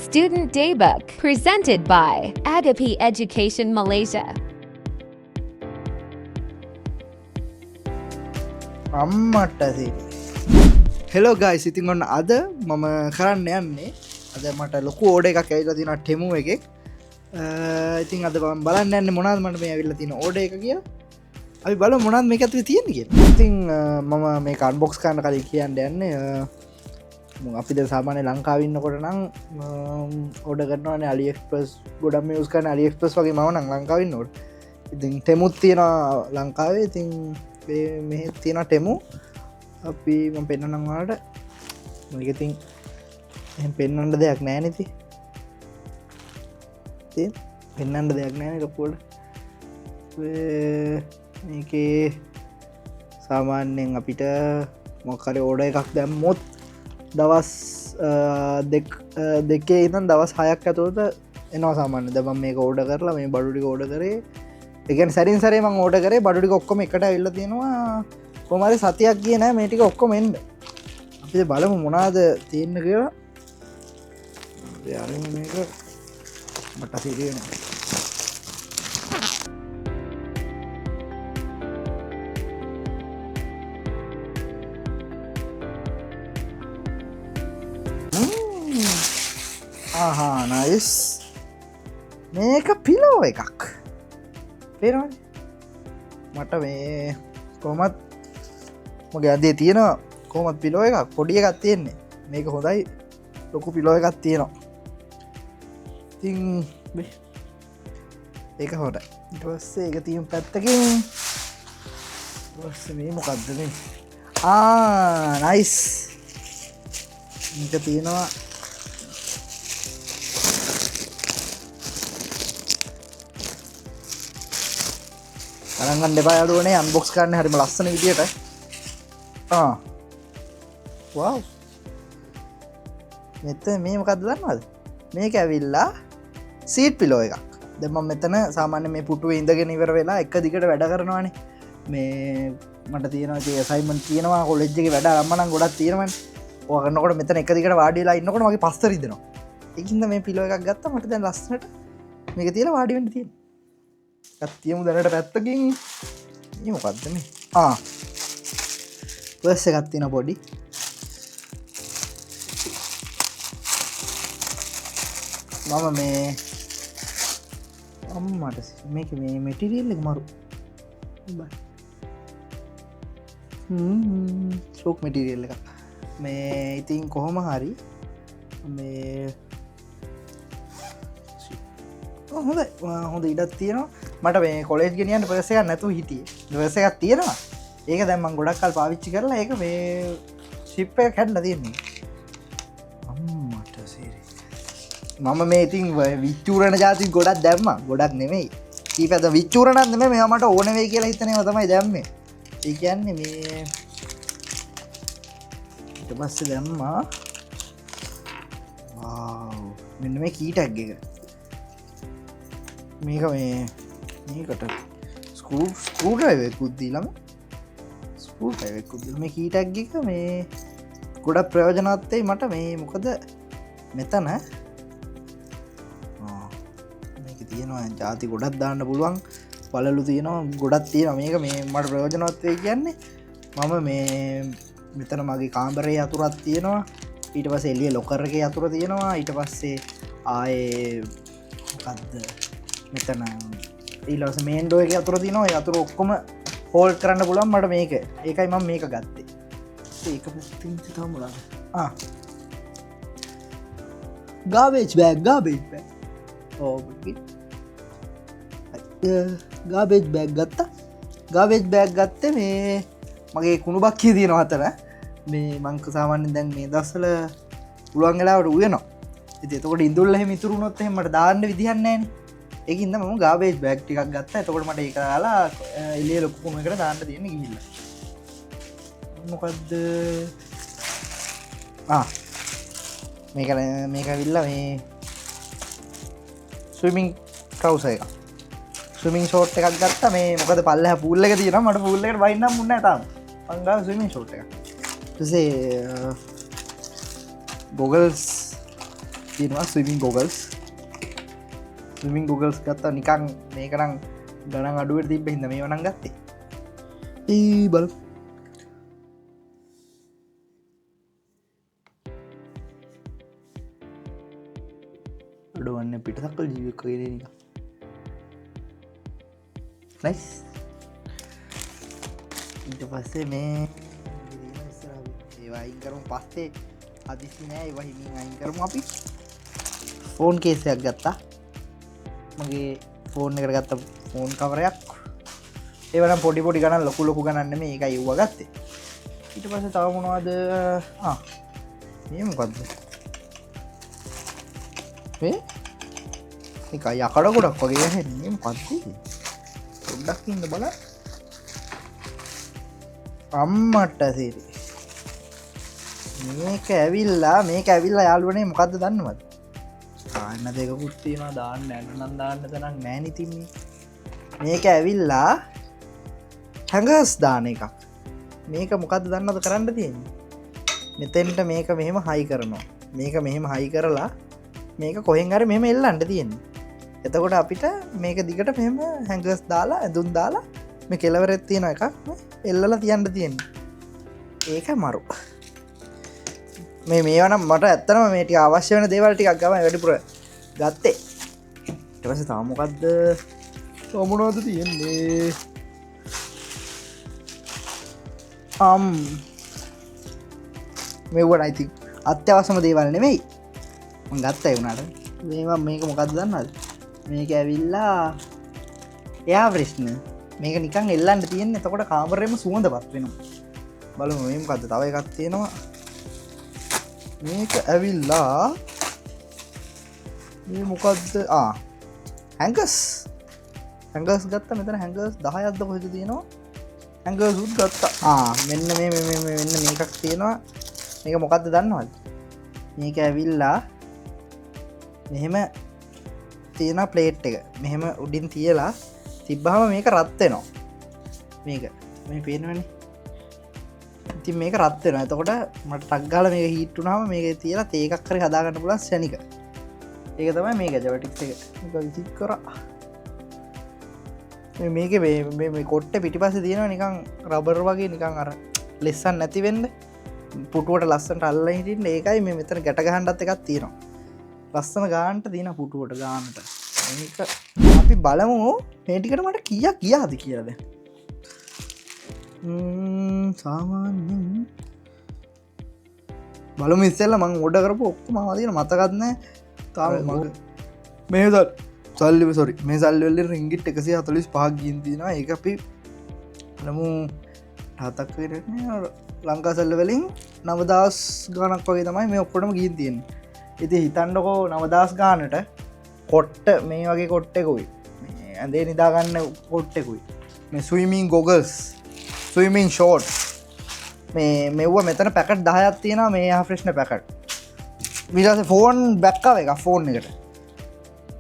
Student Daybook, presented by Agape Education Malaysia. අම්මට hello guys ඉතින් ඔන්න අද මම කරන්න යන්නේ අද මට ලොකු ඕඩ එකක් ඇවිල්ලා තියෙනවා ටෙමු එකෙක් ඉතින් අද මම බලන්න යන්නේ මොනවද මට මේ ඇවිල්ලා තියෙන ඕඩ එක කියලා අපි බලමු මොනවද මේක ඇතුලේ තියෙන්නේ කියලා ඉතින් මම මේක අන්බොක්ස් කරන්න කලින් කියන්න යන්නේ අපි දැන් සාමාන්‍ය ලංකාවේ ඉන්නකොට නම් ඕඩර් කරනවානේ AliExpress ගොඩක් මේ යූස් කරන AliExpress වගේ මම නම් ලංකාවේ ඉන්නකොට ඉතින් ටෙමුත් තියෙනවා ලංකාවේ ඉතින් මෙ තියෙන ටෙමු අපි ම පෙන්න්නනම් වාට මගතින් එ පෙන්නන්ට දෙයක් නෑ නති පෙන්නන්ට දෙයක් නෑන ලොකෝඩ මේකේ සාමාන්‍යයෙන් අපිට මොකර ඕඩ එකක් දැම්මොත් දවස් දෙකේ ඉතන් දවස් හයක් ඇතුවත එනවා සාමාන්‍ය දබම් මේක ඕඩ කරලා මේ බඩුටි ඕඩ කරේ එකන් සැරින් සරේ මං ඕඩ කරේ බඩුටි ඔක්කොම එකට ඉල්ල තියෙනවා කොමරි සතියක් කියන මේටික ඔක්කොම එන්ඩ අපි බලමු මොනාද තියෙන්න කියලා මේක මට සිරියෙන ආහා නයිස් මේක පිලෝ එකක් පේරවා මට මේ කොමත් මගේ අදේ තියෙනවා කොමත් පිලෝ එකක් පොඩිය එකක් තියෙන්නේ මේක හොඳයි ලොකු පිලෝ එකක් තියෙනවා තිං ඒක හොට ඉටවස්සේ එක තියම් පැත්තකින් මේ මොකක්ද මේ නයිස් මේක තියෙනවා අරගන්න දෙපා අඩුවනේ අන්බොක්ස් කරන්න හරිම ලස්සන විදියට වව් මෙත මේ මොකක්ද දන්නවද මේක ඇවිල්ලා සීට් පිලෝ එකක් දෙම මෙතන සාමාන්‍ය මේ පුටුව ඉඳගෙන ඉවර වෙලා එක දිගට වැඩ කරනවානේ මේ මට තියෙනවා සයිමන් තියෙනවා කොලෙජ්ජක වැඩ අම්මනම් ගොඩක් තියෙනවන ඕකනකොට මෙතන එක දිගට වාඩිලා ඉන්නකොට මගේ පස්තරිදෙනවා එකින්ද මේ පිලෝ එකක් ගත්ත මට දැන් ලස්සනට මේක තියලා වාඩිවෙන්න තියෙන ගත්තියමු දැනට පැත්තකින් මොකක්ද මේ පර්ස් එකක් තියෙන පොඩි මම මේ අම්මට මේක මේ මෙටිරියල් එක මරු ශෝක් මෙටිරියල් එක මේ ඉතින් කොහොම හරි මේ හොඳ හොඳ ඉඩත් තියෙනවා මට මේ කොලේජ් ගෙනියන්න පර්ස එකක් නැතුව හිටියේ පර්ස එකක් තියෙනවා ඒක දැන් මං ගොඩක් කල් පාවිච්චි කරලා ඒක මේ ෂිප් එක කැඩලා තියෙන්නේ අම්මට සීරි මම මේ ඉතින් විච්චූරණ ජාති ගොඩක් දැම්මා ගොඩක් නෙමෙයි කීපද විච්චූරණක් නෙමෙයි මේවා මට ඕන වෙයි කියලා හිතනේම තමයි දැම්මේ ඒ කියන්නේ මේ ඊට පස්සේ දැම්මා වව් මෙන්න මේ කී ටැග් එක මේක මේකට ස්කූටයිවෙකුත් දීලම ස්කූටයිවෙකුත් මේ කීටක් එක මේ ගොඩක් ප්‍රයෝජනත්තේ මට මේ මොකද මෙතන මේක තියෙනවා ජාති ගොඩක් දාන්න පුළුවන් පලලු තියෙනවා ගොඩක් තියෙන මේක මේ මට ප්‍රයෝජනත්වය කියන්නේ මම මේ මෙතන මගේ කාම්බරේ අතුරත් තියෙනවා ඊට පස්සේ එළිය ලොකර් එකේ අතුර තියෙනවා ඊට පස්සේ ආයේ මොකද්ද මෙතන ඊලස මේන්ඩෝ එක අතුර තිනවා අතුර ඔක්කොම හෝල් කරන්න පුළන් මට මේක ඒකයි මම මේක ගත්තේ ඒක තමුලා ගාබේච් බෑග් ගාබේජ් ගාබේජ් බෑග් ගත්ත ගාබේජ් බෑග් ගත්ත මේ මගේ කුණු බක්කී තියෙන අතර මේ මංක සාමාන්‍ය දැන් මේ දස්සල පුළුවන්ගලාවට උයනවා එතකොට ඉදුල්ල මිතුරුණොත් එහෙමට දාන්න විදිහන්නේන ඒකින්ද මම ගාබේජ් බෑග් ටිකක් ගත්ත එතකොට මට ඒ කරලා එලිය ලොකුම එකට දාන්න තියෙන ගිහිල්ල මොකක්ද මේක විල්ල මේ ස්විමිං කවුස එක ස්විමිං ෂෝට් එකක් ගත්ත මේ මොකද පල්ලහ පුල්ල එක තියෙන මට පුල්ලකට බයින්නම් මුන්න ඇතම් පංගා ස්විමිං ෂෝට් එක සේ ගොගල්ස් තියෙනවා ස්විමින් ගෝගල්ස් ස්විමින් ගෝගල්ස් ගත්තා නිකං මේකරං ගණන් අඩුවට තිබ හිද මේ වනන් ගත්තේ ඒ බල අඩුවන්න පිටසක්කල් ජීවක නයිස් ඊට පස්සේ මේ ඒවායින් කරමු පස්සේ අදිසි නෑ වහිමින් අයින් කරමු අපි ෆෝන් කේසයක් ගත්තා මගේ ෆෝන් එකට ගත්ත ෆෝන් කවරයක් ඒවන පොඩි පොඩි ගන්න ලොකු ලොකු ගන්න මේ එක යව්ව ගත්තේ ඊට පස්සේ තව මොනවද මේ මොකක්ද මේ එක යකඩ ගොඩක් වගේ හැන්නේ මොකක්ද පොඩ්ඩක් ඉන්න බලන්න අම්මට සේරි මේක ඇවිල්ලා මේක ඇවිල්ලා යාළුවනේ මොකක්ද දන්නවද දාන්න දෙකකුත් තියෙනවා දාන්න ඇන්නනම් දාන්න තරම් නෑනේ තින්නේ මේක ඇවිල්ලා හැංගර්ස් දාන එකක් මේක මොකක්ද දන්නවද කරන්න තියෙන්නේ මෙතෙන්ට මේක මෙහෙම හයි කරනවා මේක මෙහෙම හයි කරලා මේක කොහෙන් හරි මෙහෙම එල්ලන්න තියෙන්නේ එතකොට අපිට මේක දිගට මෙහෙම හැංගර්ස් දාලා ඇඳුම් දාලා මේ කෙලවරෙත් තියෙන එකක් එල්ලලා තියන්න තියෙන්නේ ඒක මරු මේ වනම් මට ඇත්තනම මේ ටික අවශ්‍ය වෙන දේවල් ටිකක් ගම වැඩිපුර ගත්තේ ඊට පස්සේ තාම මොකද්ද මොනවද තියෙන්නේ මෙව්වට I think අත්‍යවශ්‍යම දේවල් නෙමෙයි මම ගත්තා ඒ උනාට මේක මොකද්ද දන්නවද මේක ඇවිල්ලා එයා ප්‍රශ්න මේක නිකන් එල්ලන්න තියෙන්නේ එතකොට කාමරේම සුවඳපත් වෙනවා බලමු මේ මොකද්ද තව එකක් තියෙනවා මේක ඇවිල්ලා මේ මොකක්ද හැංගස් ගත්ත මෙතන හැංගස් 10ක්ද කොහෙද තියෙනවා හැංගස් උත් ගත්තා මෙන්න මෙන්න මේකක් තියෙනවා මේක මොකක්ද දන්නවද මේක ඇවිල්ලා මෙහෙම තියෙන ප්ලේට් එක මෙහෙම උඩින් තියලා තිබ්බහම මේක රත් වෙනවා මේක මේ පේනවනේ ඉතින් මේක රත් වෙනවා එතකොට මට ටක් ගාලා මේක හීට් වුණාම මේක තියලා තේ එකක් හරි හදාගන්න පුළුවන් ශනික ඒක තමයි මේක ජෙවටික්ස් එක මේක විසික් කරා මේකේ මේ කොට්ටේ පිටිපස්සේ තියෙනවා නිකන් රබර් වගේ නිකන් අර ලෙස්සන් නැති වෙන්න පුටුවට ලස්සනට අල්ලලා හිටින්න ඒකයි මේ මෙතන ගැට ගහන්නත් එකක් තියෙනවා ලස්සන ගානට තියෙන පුටුවට ගානට මේක අපි බලමු මේ ටිකට මට කීයක් ගියාද කියලා දැන් සාමාන්‍යයෙන් බලමු ඉස්සෙල්ලා මම ඕඩර් කරපු ඔක්කොම ආවදින මතකත් නැහැ තාම මගේ මේ සල්ලි සෝරි මේ සල්ලි වල රින්ගිට් 145ක් ගින් තියෙනවා ඒක අපි බලමු හතක් වෙන්නේ ලංකා සල්ලි වලින් 9000 ගාණක් වගේ තමයි මේ ඔක්කොටම ගින් තියෙන්නේ ඉතින් හිතන්නකෝ 9000 ගානට කොට්ට මේ වගේ කොට්ටෙකුයි මේ ඇඳේ නිදාගන්න කොට්ටෙකුයි මේ ස්විමින් ගොගල්ස් ස්විමින් ෂෝට් මේ මෙව්ව මෙතන පැකට් 10ක් තියෙනවා මේ ප්‍රශ්න පැකට් ඊට පස්සේ ෆෝන් බැක්කව එක ෆෝන් එකට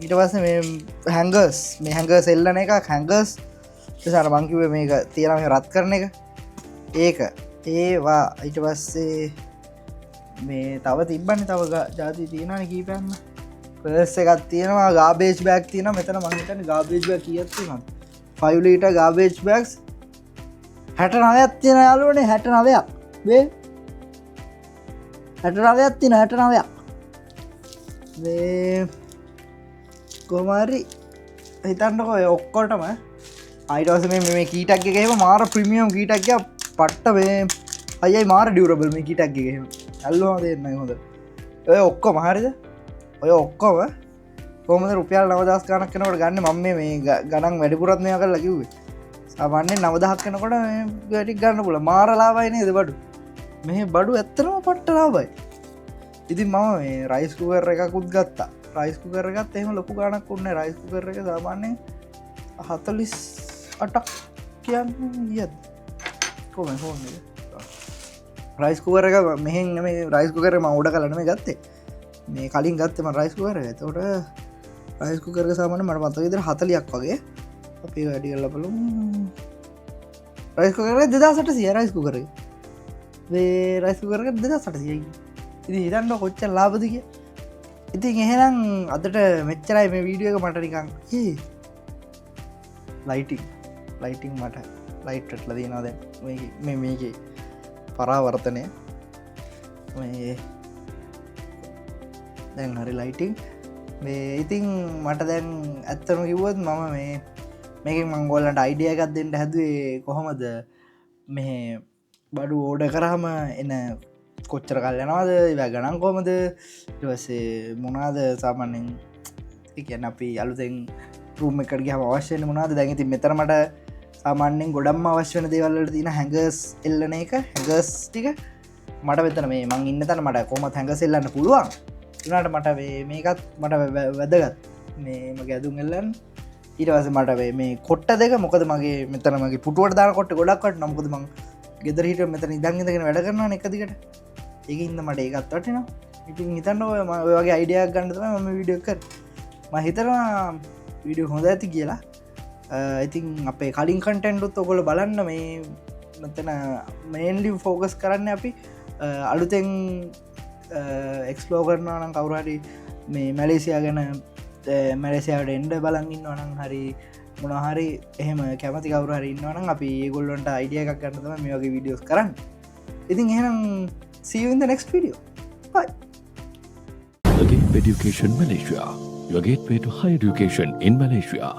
ඊට පස්සේ මේ හැංගර්ස් එල්ලන එකක් හැංගර්ස් ඉතින් මං කිව්වේ මේක තියලා මේ රත් කරන එක ඒක ඒවා ඊට පස්සේ මේ තව තිබ්බන්නේ තව ජාති තියෙනවනේ කීපයක්ම පර්ස් එකක් තියෙනවා ගාබේජ් බෑග් තියෙනවා මෙතන මං හිතන්නේ ගාබේජ් බෑග් කීයක් තියෙනවද 5 ලීටර් ගාබේජ් බෑග්ස් 69ක් තියෙන යාළුවනේ 69ක් වේ 69ක් තියෙන 69ක් මේ කොමාරි හිතන්නකො ඔය ඔක්කොටම ඊට පස්සේ මේ කීටක් එක එහෙම මාර ප්‍රීමියම් කීටක් එක පට්ට මේ අයයි මාර ඩියුරබල් මේ කීටක් එක එහෙම ඇල්ලුවම දෙන්නයි හොඳ ඔය ඔක්කොම හරිද ඔය ඔක්කොම කොහොමද රුපියල් 9000 ගණක් කරනකොට ගන්න මම මේ ගණන් වැඩිපුරත් මේවා කරලා කිව්වේ සාමාන්‍යයෙන් 9000ක් කරනකොට මේ ටික ගන්න පුළුවන් මාර ලාභයි නේද බඩු මේ බඩු ඇත්තටම පට්ට ලාභයි ඉතින් මම මේ රයිස් කුකර් එකකුත් ගත්තා රයිස් කුකර් එකත් එහෙම ලොකු ගාණක් උන්නේ රයිස් කුකර් එක සාමාන්‍යයෙන් 48ක් කියන්නේ ඊයද කොහොමද ෆෝන් එක රයිස් කුකර් එක මෙහෙන් නෙමෙයි රයිස් කුකර් එක මම ඕඩර් කරලා නෙමෙයි ගත්තේ මේ කලින් ගත්තේ මම රයිස් කුකර් එක එතකොට රයිස් කුකර් එක සාමාන්‍යයෙන් මට මතක විදිහට 40ක් වගේ අපි වැඩි කරලා බලමු රයිස් කුකර් එක 2800 රයිස් කුකර් එක මේ රයිස් කුකර් එක 2800යි ඉතින් හිතන්න කොච්චර ලාභද කිය ඉතින් එහෙනම් අදට මෙච්චරයි මේ වීඩියෝ එක මට නිකං ලයිටිං මට ලයිට්ටල දීනවාද මේක පරාවර්තනය දැන් හරි ලයිටිං මේ ඉතින් මට දැන් ඇත්තම කිව්වොත් මම මේක මංගොල්ලන්ට අයිඩිය එකත් දෙෙන්ට හැදුවේ කොහොමද මේ බඩු ඕඩ කරහම එන කොච්චර කල් යනවාද වැ ගණන් කොමද ටවසේ මොනාද සාමාන්‍යෙන් එකන අපි අලුතෙන් රූම එකටගේ අවශ්‍යන මොනාද දැඟති මෙතරමට සාමාන්‍යෙන් ගොඩම් අවශ්‍යන දේවල්ලට තින හැඟස් එල්ලන එක හැඟස් ටික මට වෙතන මේ මං ඉන්න තන මට කොමත් හැඟසෙල්ලන්න පුළුවන් තුනාට මට මේකත් මට වැදගත් මේ මගේ ඇදුම් එල්ලන් ඊටවස මට මේ කොට්ට දෙක මොකද මගේ මෙතන මගේ පුටුවට දාන කොට ගොඩක්වට නමුකද මං ගෙදරහිට මෙතන ඉදංගදගෙන වැඩ කරන්න එකදිකට ඒක ඉන්න මට ඒකත් වටින ඉතින් හිතන්න ඔයගේ අයිඩියක් ගන්නතම ම විඩියෝකර ම හිතරවා විඩියෝ හොඳ ඇති කියලා ඉතින් අපේ කලින් කටෙන්ඩුත් ඔකොල බලන්න මේ මෙතන මේන්ලි ෆෝකස් කරන්න අපි අලුතෙන් එක්ස්ලෝ කරනවා නම් කවුරහරි මේ මැලේසියා ගැන මැලේසියාවට එන්ඩ බලගන්න වනන් හරි මොනහරි එහෙම කැමති කවුරහරි ඉන්නවනම් අපි ඒගොල්ලොන්ට අයිඩිය එකක් ගන්නතම මේ වගේ විඩියෝස් කරන්න ඉතින් එහෙනම් see you in the next video. Bye. Agape Education Malaysia, your gateway to higher education in Malaysia.